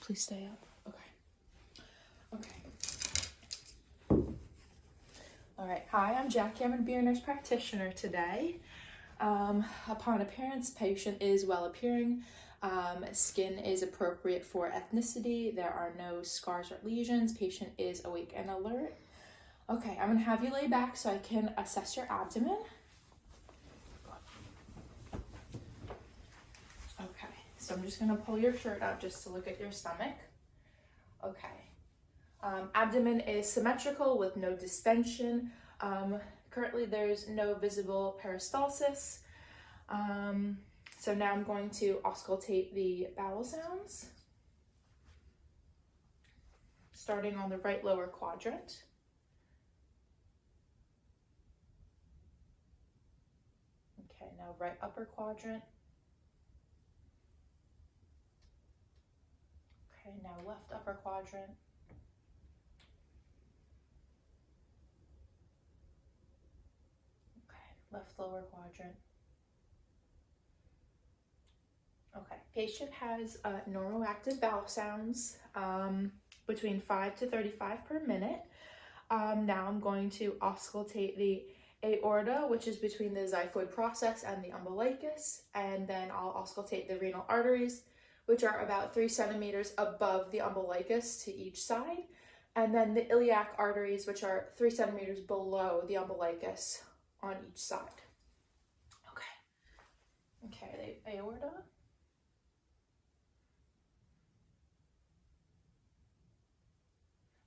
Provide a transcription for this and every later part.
Please stay up. Okay. All right. Hi, I'm Jackie. I'm going to be your nurse practitioner today. Upon appearance, patient is well appearing. Skin is appropriate for ethnicity. There are no scars or lesions. Patient is awake and alert. Okay, I'm going to have you lay back so I can assess your abdomen. Okay, so I'm just going to pull your shirt up just to look at your stomach. Okay. Abdomen is symmetrical with no distension. Currently there's no visible peristalsis. So now I'm going to auscultate the bowel sounds, starting on the right lower quadrant. Okay, now right upper quadrant. Okay, now left upper quadrant. Okay, left lower quadrant. Okay, patient has neuroactive bowel sounds between 5 to 35 per minute. Now I'm going to auscultate the aorta, which is between the xiphoid process and the umbilicus, and then I'll auscultate the renal arteries, which are about 3 centimeters above the umbilicus to each side, and then the iliac arteries, which are 3 centimeters below the umbilicus on each side. Okay, the aorta.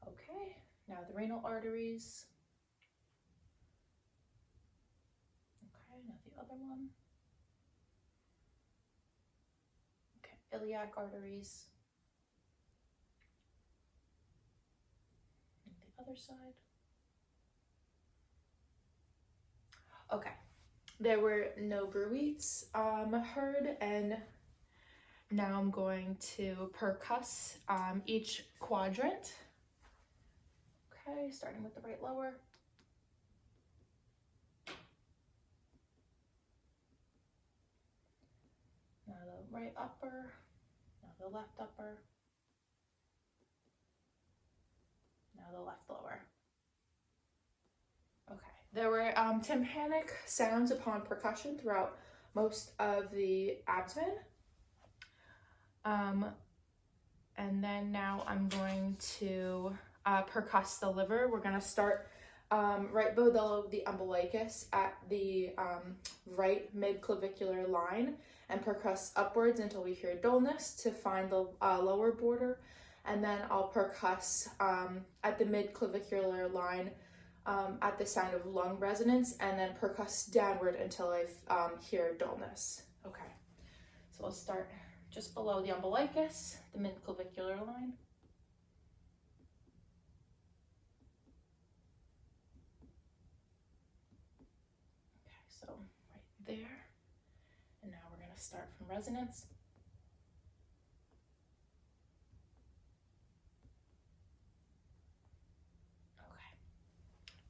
Okay, now the renal arteries. Okay, now the other one. Okay, iliac arteries. And the other side. Okay, there were no bruits heard, and now I'm going to percuss each quadrant. Okay, starting with the right lower. Now the right upper, now the left upper, now the left lower. Okay, there were tympanic sounds upon percussion throughout most of the abdomen. And then now I'm going to percuss the liver. We're going to start right below the umbilicus at the right mid-clavicular line and percuss upwards until we hear dullness to find the lower border. And then I'll percuss at the mid-clavicular line at the sound of lung resonance, and then percuss downward until I hear dullness. Okay, so we'll start just below the umbilicus, the mid-clavicular line. Okay, so right there. And now we're going to start from resonance. Okay,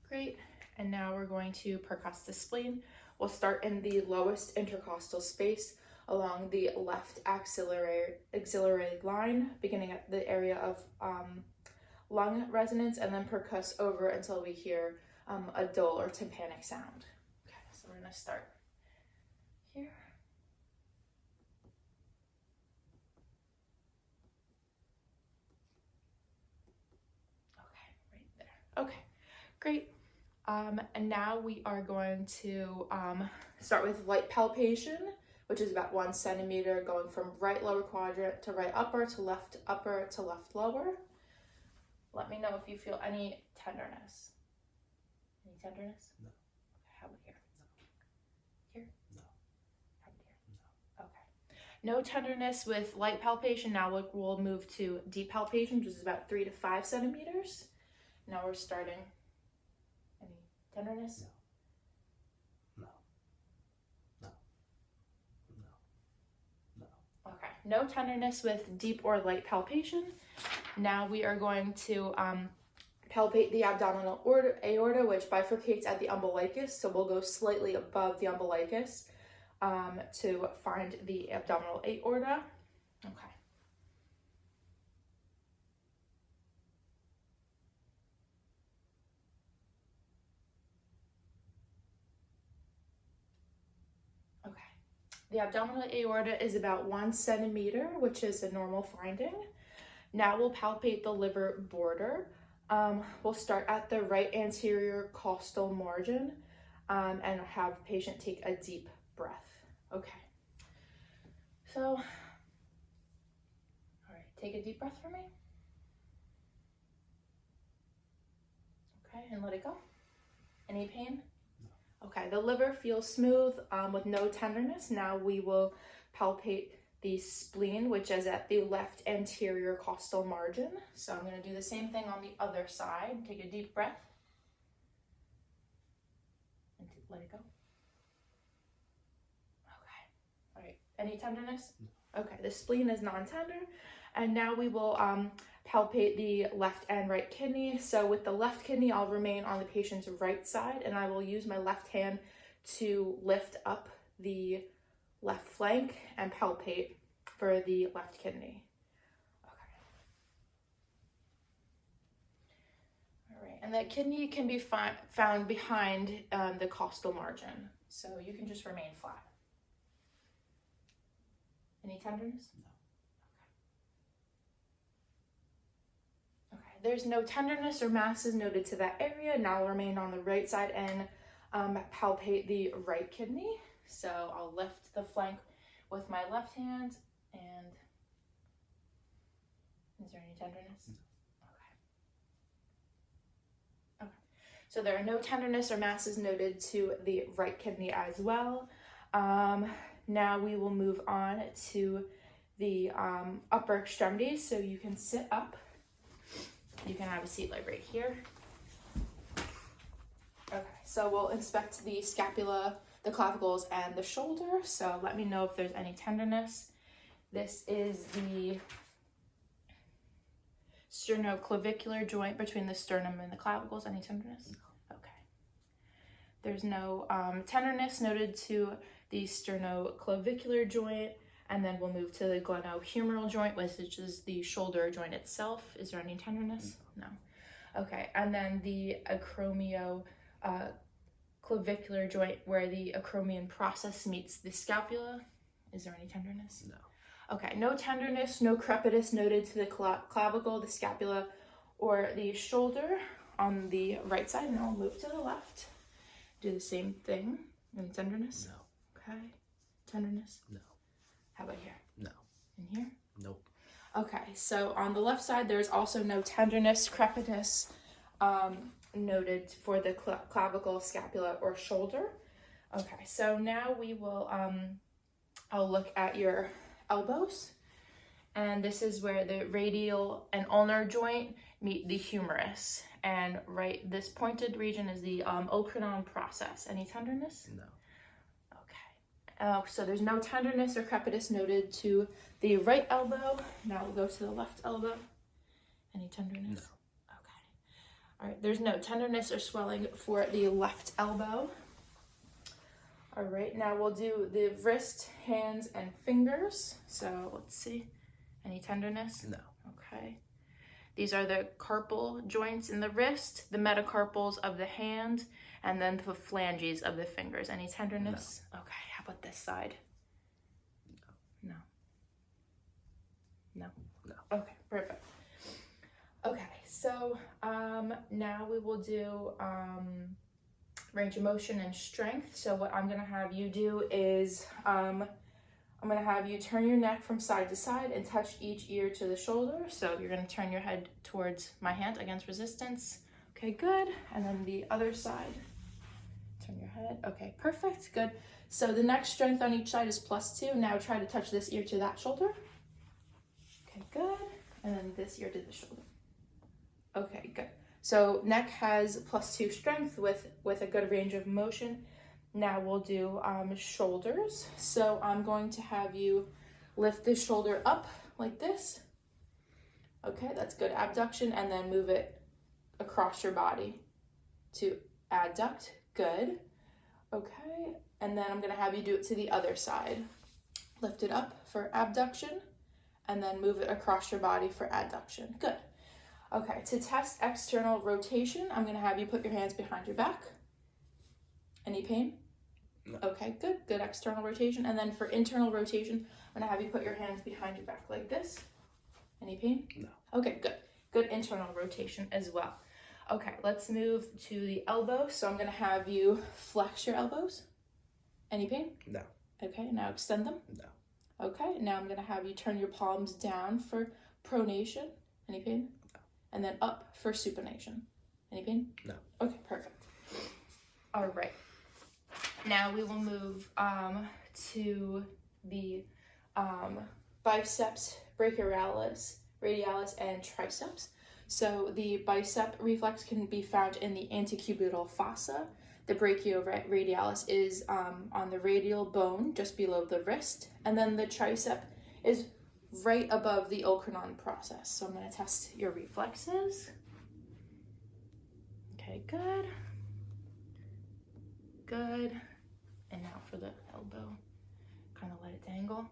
great. And now we're going to percuss the spleen. We'll start in the lowest intercostal space along the left axillary line, beginning at the area of lung resonance, and then percuss over until we hear a dull or tympanic sound. Okay, so we're going to start here. Okay, right there. Okay, great. And now we are going to start with light palpation, which is about 1 centimeter, going from right lower quadrant to right upper to left lower. Let me know if you feel any tenderness. Any tenderness? No. Okay, how about here? No. Here? No. How about here? No. Okay. No tenderness with light palpation. Now we'll move to deep palpation, which is about 3 to 5 centimeters. Now we're starting. Any tenderness? No. No. No. No. No. Okay, no tenderness with deep or light palpation. Now we are going to palpate the abdominal aorta, which bifurcates at the umbilicus. So we'll go slightly above the umbilicus to find the abdominal aorta. Okay. The abdominal aorta is about 1 centimeter, which is a normal finding. Now we'll palpate the liver border. We'll start at the right anterior costal margin and have patient take a deep breath. Okay. So, all right, take a deep breath for me. Okay, and let it go. Any pain? No. Okay, the liver feels smooth with no tenderness. Now we will palpate the spleen, which is at the left anterior costal margin. So I'm going to do the same thing on the other side. Take a deep breath. And let it go. Okay. All right. Any tenderness? No. Okay, the spleen is non-tender. And now we will palpate the left and right kidney. So with the left kidney, I'll remain on the patient's right side, and I will use my left hand to lift up the left flank and palpate for the left kidney. Okay. All right, and that kidney can be found behind the costal margin, so you can just remain flat. Any tenderness? No. Okay, there's no tenderness or masses noted to that area. Now I'll remain on the right side and palpate the right kidney. So I'll lift the flank with my left hand, and is there any tenderness? No. Okay. Okay. So there are no tenderness or masses noted to the right kidney as well. Now we will move on to the upper extremities. So you can sit up. You can have a seat like right here. Okay, so we'll inspect the scapula, the clavicles, and the shoulder. So let me know if there's any tenderness. This is the sternoclavicular joint between the sternum and the clavicles. Any tenderness? No. Okay. There's no tenderness noted to the sternoclavicular joint. And then we'll move to the glenohumeral joint, which is the shoulder joint itself. Is there any tenderness? No. Okay, and then the acromio clavicular joint, where the acromion process meets the scapula. Is there any tenderness? No. Okay, no tenderness, no crepitus noted to the clavicle, the scapula, or the shoulder on the right side. And I'll move to the left. Do the same thing. Any tenderness? No. Okay. Tenderness? No. How about here? No. In here? Nope. Okay, so on the left side, there's also no tenderness, crepitus noted for the clavicle, scapula, or shoulder. Okay, so now we will, I'll look at your elbows. And this is where the radial and ulnar joint meet the humerus. And right, this pointed region is the ocrinon process. Any tenderness? No. So there's no tenderness or crepitus noted to the right elbow. Now we'll go to the left elbow. Any tenderness? No. Okay. All right, there's no tenderness or swelling for the left elbow. All right, now we'll do the wrist, hands, and fingers. So let's see. Any tenderness? No. Okay. These are the carpal joints in the wrist, the metacarpals of the hand, and then the phalanges of the fingers. Any tenderness? No. Okay, how about this side? No. No? No. No. Okay, perfect. Okay, so now we will do range of motion and strength. So what I'm gonna have you do is I'm gonna have you turn your neck from side to side and touch each ear to the shoulder. So you're gonna turn your head towards my hand against resistance. Okay, good. And then the other side. Turn your head. Okay, perfect, good. So the neck strength on each side is +2. Now try to touch this ear to that shoulder. Okay, good. And then this ear to the shoulder. Okay, good. So neck has +2 strength with a good range of motion. Now we'll do shoulders. So I'm going to have you lift the shoulder up like this. Okay, that's good abduction, and then move it across your body to adduct. Good. Okay, and then I'm gonna have you do it to the other side. Lift it up for abduction, and then move it across your body for adduction. Good. Okay, to test external rotation, I'm gonna have you put your hands behind your back. Any pain? No. Okay, good. Good external rotation. And then for internal rotation, I'm gonna have you put your hands behind your back like this. Any pain? No. Okay, good. Good internal rotation as well. Okay, let's move to the elbow. So I'm gonna have you flex your elbows. Any pain? No. Okay, now extend them. No. Okay, now I'm gonna have you turn your palms down for pronation. Any pain? No. And then up for supination. Any pain? No. Okay, perfect. All right. Now we will move to the biceps brachialis, radialis, and triceps. So the bicep reflex can be found in the antecubital fossa. The brachioradialis is on the radial bone just below the wrist, and then the tricep is right above the olecranon process. So I'm going to test your reflexes. Okay, good. Good. And now for the elbow, kind of let it dangle.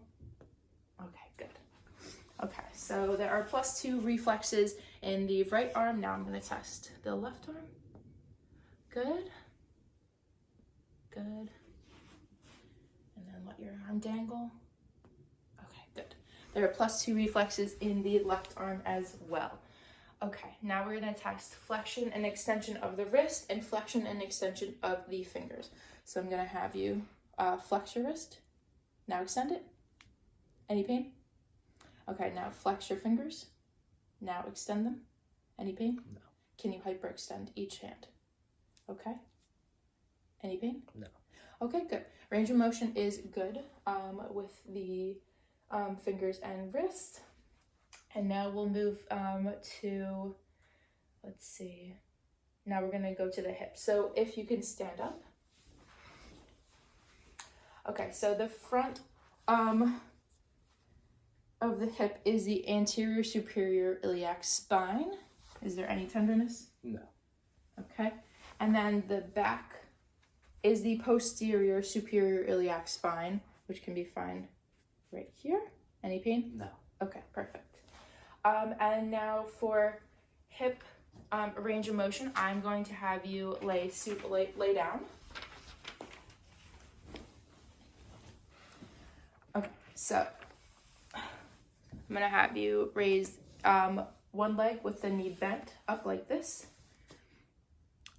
Okay, good. Okay, so there are +2 reflexes in the right arm. Now I'm going to test the left arm. Good. Good. And then let your arm dangle. Okay, good. There are +2 reflexes in the left arm as well. Okay, now we're going to test flexion and extension of the wrist and flexion and extension of the fingers. So I'm going to have you flex your wrist. Now extend it. Any pain? Okay, now flex your fingers. Now extend them. Any pain? No. Can you hyperextend each hand? Okay. Any pain? No. Okay, good. Range of motion is good with the fingers and wrist. And now we'll move to, let's see, now we're gonna go to the hip. So if you can stand up. Okay, so the front of the hip is the anterior superior iliac spine. Is there any tenderness? No. Okay, and then the back is the posterior superior iliac spine, which can be found right here. Any pain? No. Okay, perfect. And now for hip range of motion, I'm going to have you lay down. Okay, so I'm gonna have you raise one leg with the knee bent up like this.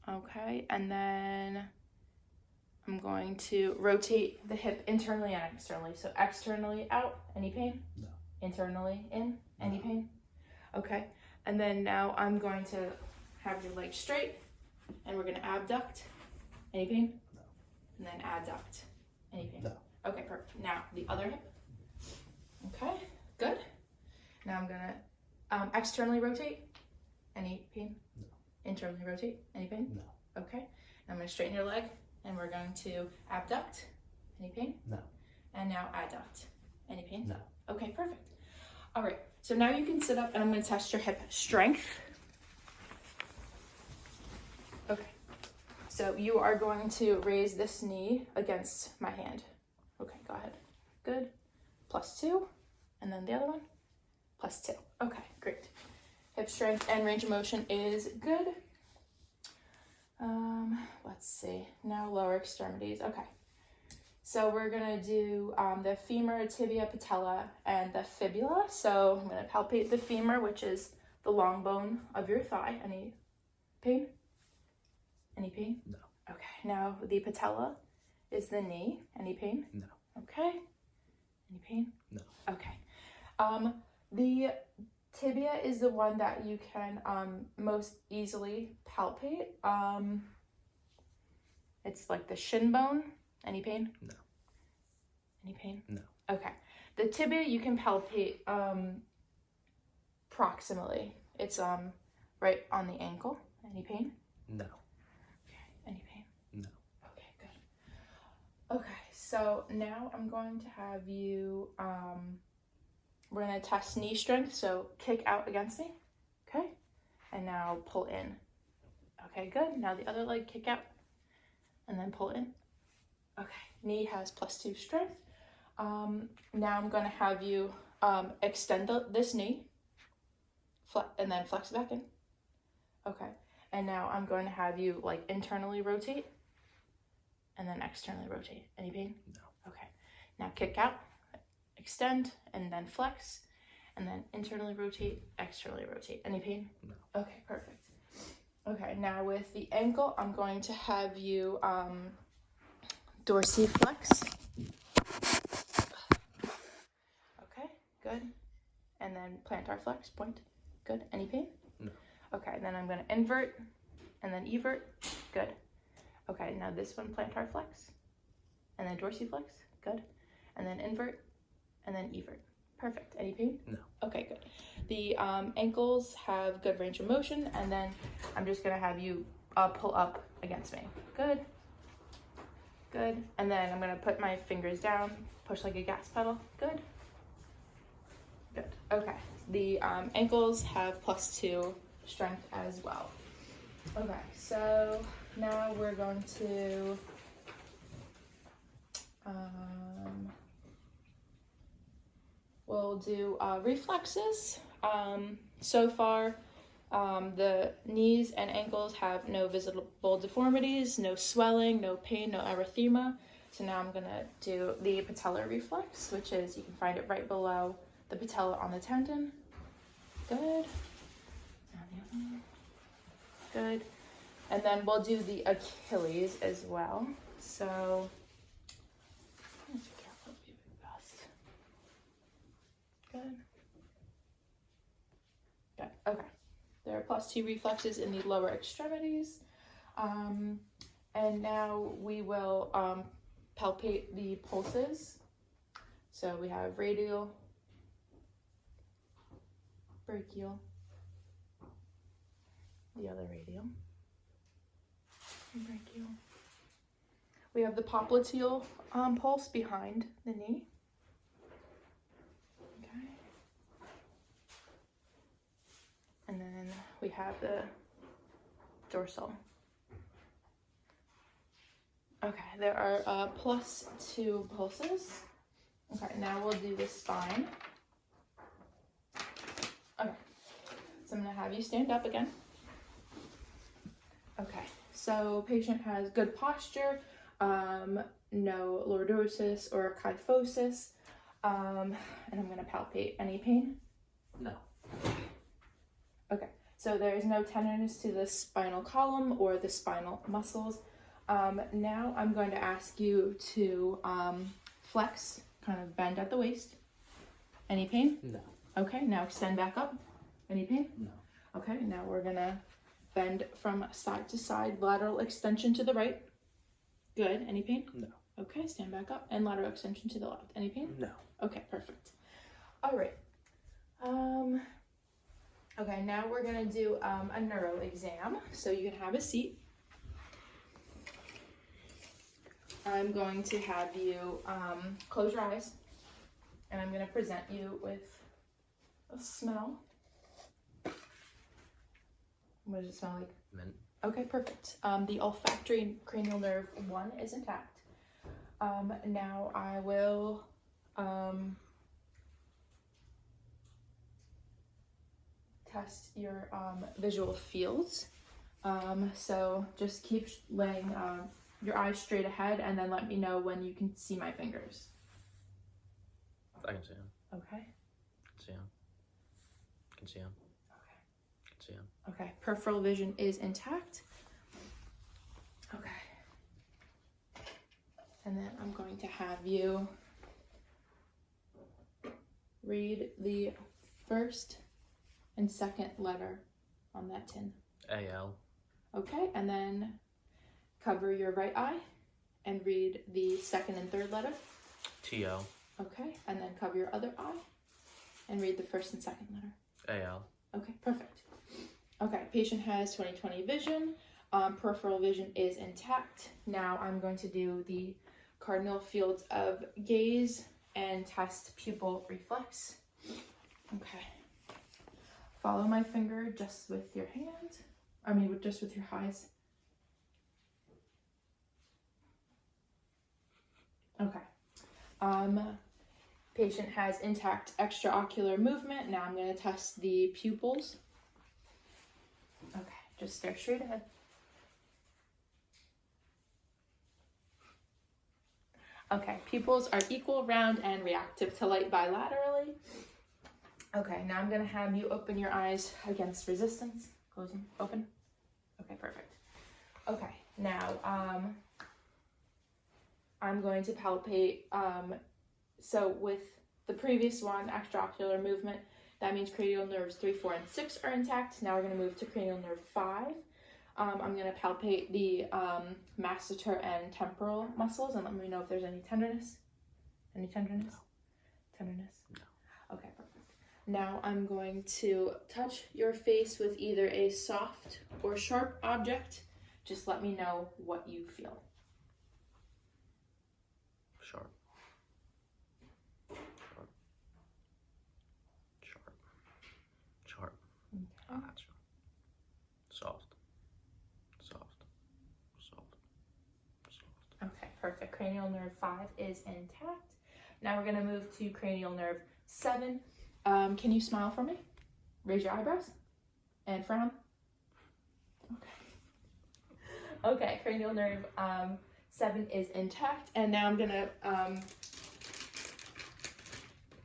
Okay, and then I'm going to rotate the hip internally and externally. So externally out, any pain? No. Internally in, any pain? Okay, and then now I'm going to have your leg straight and we're gonna abduct. Any pain? No. And then adduct. Any pain? No. Okay, perfect. Now the other hip. Okay, good. Now I'm gonna externally rotate. Any pain? No. Internally rotate. Any pain? No. Okay. Now I'm gonna straighten your leg and we're going to abduct. Any pain? No. And now adduct. Any pain? No. Okay, perfect. All right, so now you can sit up and I'm gonna test your hip strength. Okay, so you are going to raise this knee against my hand. Okay, go ahead. Good. +2, and then the other one, +2. Okay, great. Hip strength and range of motion is good. Let's see, now lower extremities. Okay, so we're gonna do the femur, tibia, patella, and the fibula. So I'm gonna palpate the femur, which is the long bone of your thigh. Any pain? Any pain? No. Okay, now the patella is the knee. Any pain? No. Okay. Any pain? No. Okay. The tibia is the one that you can most easily palpate. It's like the shin bone. Any pain? No. Any pain? No. Okay. The tibia you can palpate proximally. It's right on the ankle. Any pain? No. Okay. Any pain? No. Okay, good. Okay, so now I'm going to have you we're gonna test knee strength. So kick out against me. Okay. And now pull in. Okay, good. Now the other leg, kick out and then pull in. Okay, knee has +2 strength. Now I'm gonna have you extend this knee, and then flex it back in. Okay, and now I'm going to have you like internally rotate. and then externally rotate. Any pain? No. Okay. Now kick out, extend, and then flex, and then internally rotate, externally rotate. Any pain? No. Okay, perfect. Okay, now with the ankle, I'm going to have you dorsiflex. Okay, good. And then plantar flex, point. Good. Any pain? No. Okay, then I'm going to invert and then evert. Good. Okay, now this one, plantar flex. And then dorsiflex. Good. And then invert and then evert. Perfect. Any pain? No. Okay, good. The ankles have good range of motion, and then I'm just going to have you pull up against me. Good. Good. And then I'm going to put my fingers down, push like a gas pedal. Good. Good. Okay. The ankles have +2 strength as well. Okay, so now we're going to we'll do reflexes. So far, the knees and ankles have no visible deformities, no swelling, no pain, no erythema. So now I'm gonna do the patellar reflex, which is, you can find it right below the patella on the tendon. Good. Good. And then we'll do the Achilles as well. So, good. Good. Okay. There are +2 reflexes in the lower extremities. And now we will palpate the pulses. So we have radial, brachial, the other radial, and brachial. We have the popliteal pulse behind the knee. Okay. And then we have the dorsal. Okay, there are +2 pulses. Okay, now we'll do the spine. Okay, so I'm gonna have you stand up again. Okay, so patient has good posture, no lordosis or kyphosis, and I'm gonna palpate. Any pain? No. Okay, so there is no tenderness to the spinal column or the spinal muscles. Now I'm going to ask you to flex, kind of bend at the waist. Any pain? No. Okay, now extend back up. Any pain? No. Okay, now we're gonna bend from side to side, lateral extension to the right. Good. Any pain? No. Okay, stand back up and lateral extension to the left. Any pain? No. Okay, perfect. All right. Okay, now we're gonna do a neuro exam. So you can have a seat. I'm going to have you close your eyes, and I'm gonna present you with a smell. What does it smell like? Mint. Okay, perfect. The olfactory cranial nerve 1 is intact. Now I will test your visual fields. So just keep laying your eyes straight ahead, and then let me know when you can see my fingers. I can see him. Okay. See him. Can see him. Okay. Can see him. Okay. Peripheral vision is intact. Okay. And then I'm going to have you read the first and second letter on that tin. AL. Okay, and then cover your right eye and read the second and third letter. TL. Okay, and then cover your other eye and read the first and second letter. AL. Okay, perfect. Okay, patient has 20/20 vision. Peripheral vision is intact. Now I'm going to do the cardinal fields of gaze and test pupil reflex. Okay. Follow my finger just with your hand. Just with your eyes. Okay. Patient has intact extraocular movement. Now I'm going to test the pupils. Okay, just stare straight ahead. Okay, pupils are equal, round, and reactive to light bilaterally. Okay, now I'm gonna have you open your eyes against resistance. Close them, open. Okay, perfect. Okay, now I'm going to palpate. So with the previous one, extraocular movement, that means cranial nerves 3, 4, and 6 are intact. Now we're gonna move to cranial nerve 5. I'm gonna palpate the masseter and temporal muscles and let me know if there's any tenderness. Any tenderness? No. Tenderness? No. Okay, perfect. Now I'm going to touch your face with either a soft or sharp object. Just let me know what you feel. Sharp. Sharp. Sharp. Sharp. Okay. That's sharp. Soft. Soft. Soft. Soft. Okay, perfect. Cranial nerve 5 is intact. Now we're gonna move to cranial nerve 7. Can you smile for me? Raise your eyebrows and frown. Okay. Okay, cranial nerve 7 is intact. And now I'm gonna,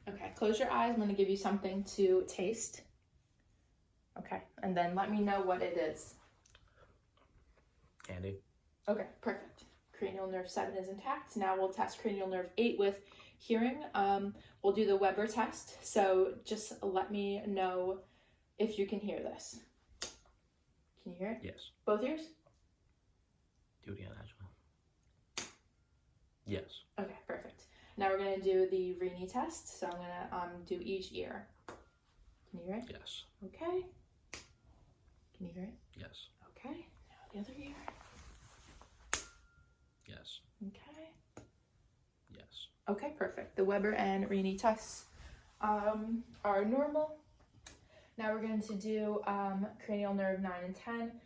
okay, close your eyes. I'm gonna give you something to taste. Okay, and then let me know what it is. Candy. Okay, perfect. Cranial nerve 7 is intact. Now we'll test cranial nerve 8 with hearing. We'll do the Weber test. So just let me know if you can hear this. Can you hear it? Yes. Both ears? Do it again, actually. Yes. Okay, perfect. Now we're gonna do the Rini test. So I'm gonna do each ear. Can you hear it? Yes. Okay. Can you hear it? Yes. Okay. Now the other ear. Yes. Okay. Yes. Okay, perfect. The Weber and Rini tests are normal. Now we're going to do cranial nerve 9 and 10.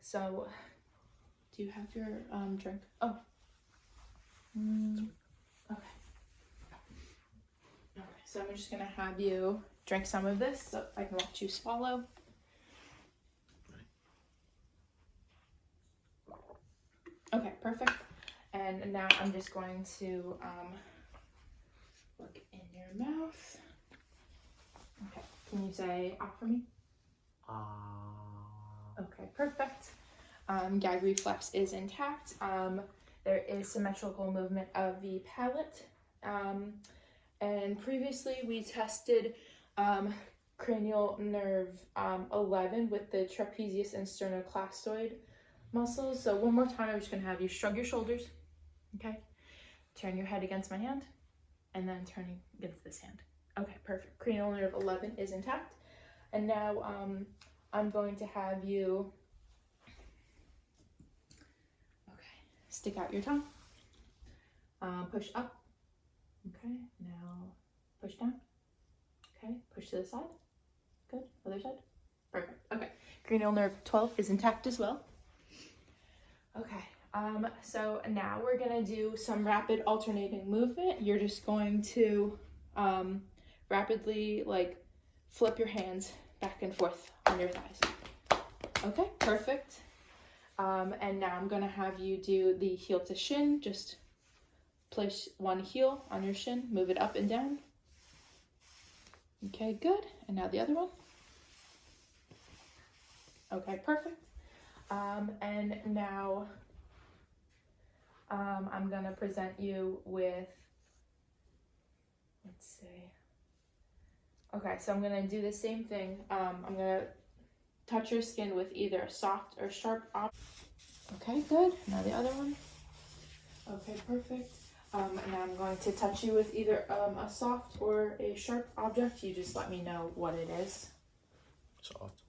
So, do you have your drink? Oh. Okay. Okay, so I'm just going to have you drink some of this so I can watch you swallow. Okay, perfect. And now I'm just going to look in your mouth. Okay, can you say ah for me? Okay, perfect. Gag reflex is intact. There is symmetrical movement of the palate. And previously we tested cranial nerve 11 with the trapezius and sternocleidomastoid muscles. So one more time, I'm just gonna have you shrug your shoulders, okay? Turn your head against my hand, and then turning against this hand. Okay, perfect. Cranial nerve 11 is intact. And now I'm going to have you, okay, stick out your tongue, push up, okay, now push down, okay, push to the side, good, other side, perfect, okay. Cranial nerve 12 is intact as well. Okay, so now we're gonna do some rapid alternating movement. You're just going to rapidly like flip your hands back and forth on your thighs. Okay, perfect. And now I'm gonna have you do the heel to shin. Just place one heel on your shin, move it up and down. Okay, good. And now the other one. Okay, perfect. And now I'm gonna present you with, let's see. Okay, so I'm gonna do the same thing. I'm gonna touch your skin with either a soft or sharp object. Okay, good. Now the other one. Okay, perfect. And now I'm going to touch you with either a soft or a sharp object. You just let me know what it is. Soft.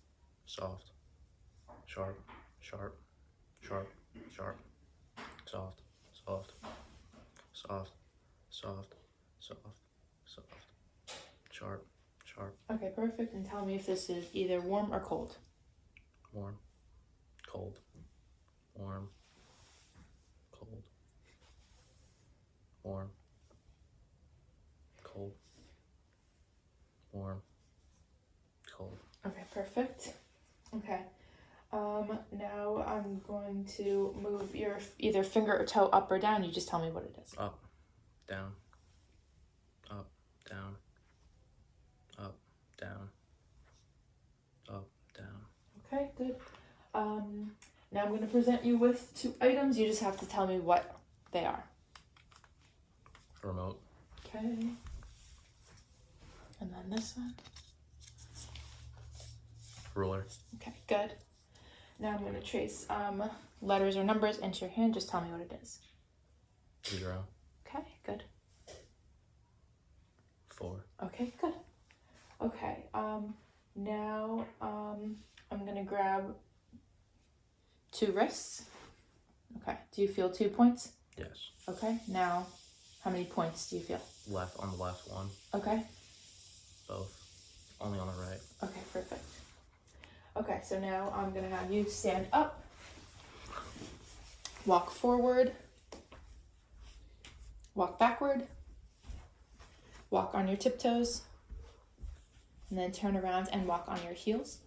Soft. Sharp. Sharp. Sharp. Sharp. Soft. Soft. Soft. Soft. Soft. Soft. Sharp. Sharp. Okay, perfect. And tell me if this is either warm or cold. Warm. Cold. Warm. Cold. Warm. Cold. Warm. Cold. Okay, perfect. Okay. Now I'm going to move your either finger or toe up or down. You just tell me what it is. Up, down, up, down, up, down, up, down. Okay, good. Now I'm going to present you with 2 items. You just have to tell me what they are. Remote. Okay. And then this one. Ruler. Okay, good. Now I'm going to trace letters or numbers into your hand. Just tell me what it is. 0. Okay, good. 4. Okay, good. Okay, now I'm going to grab 2 wrists. Okay, do you feel 2 points? Yes. Okay, now how many points do you feel? Left on the left one. Okay. Both. Only on the right. Okay, perfect. Okay, so now I'm going to have you stand up, walk forward, walk backward, walk on your tiptoes, and then turn around and walk on your heels.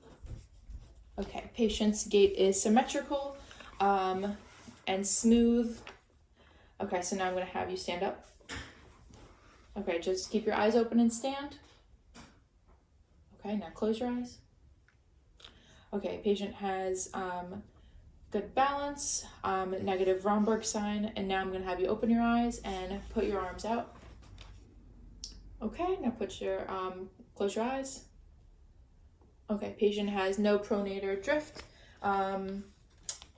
Okay, patient's gait is symmetrical and smooth. Okay, so now I'm going to have you stand up. Okay, just keep your eyes open and stand. Okay, now close your eyes. Okay, patient has good balance, negative Romberg sign, and now I'm going to have you open your eyes and put your arms out. Okay, now close your eyes. Okay, patient has no pronator drift, and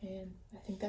I think that's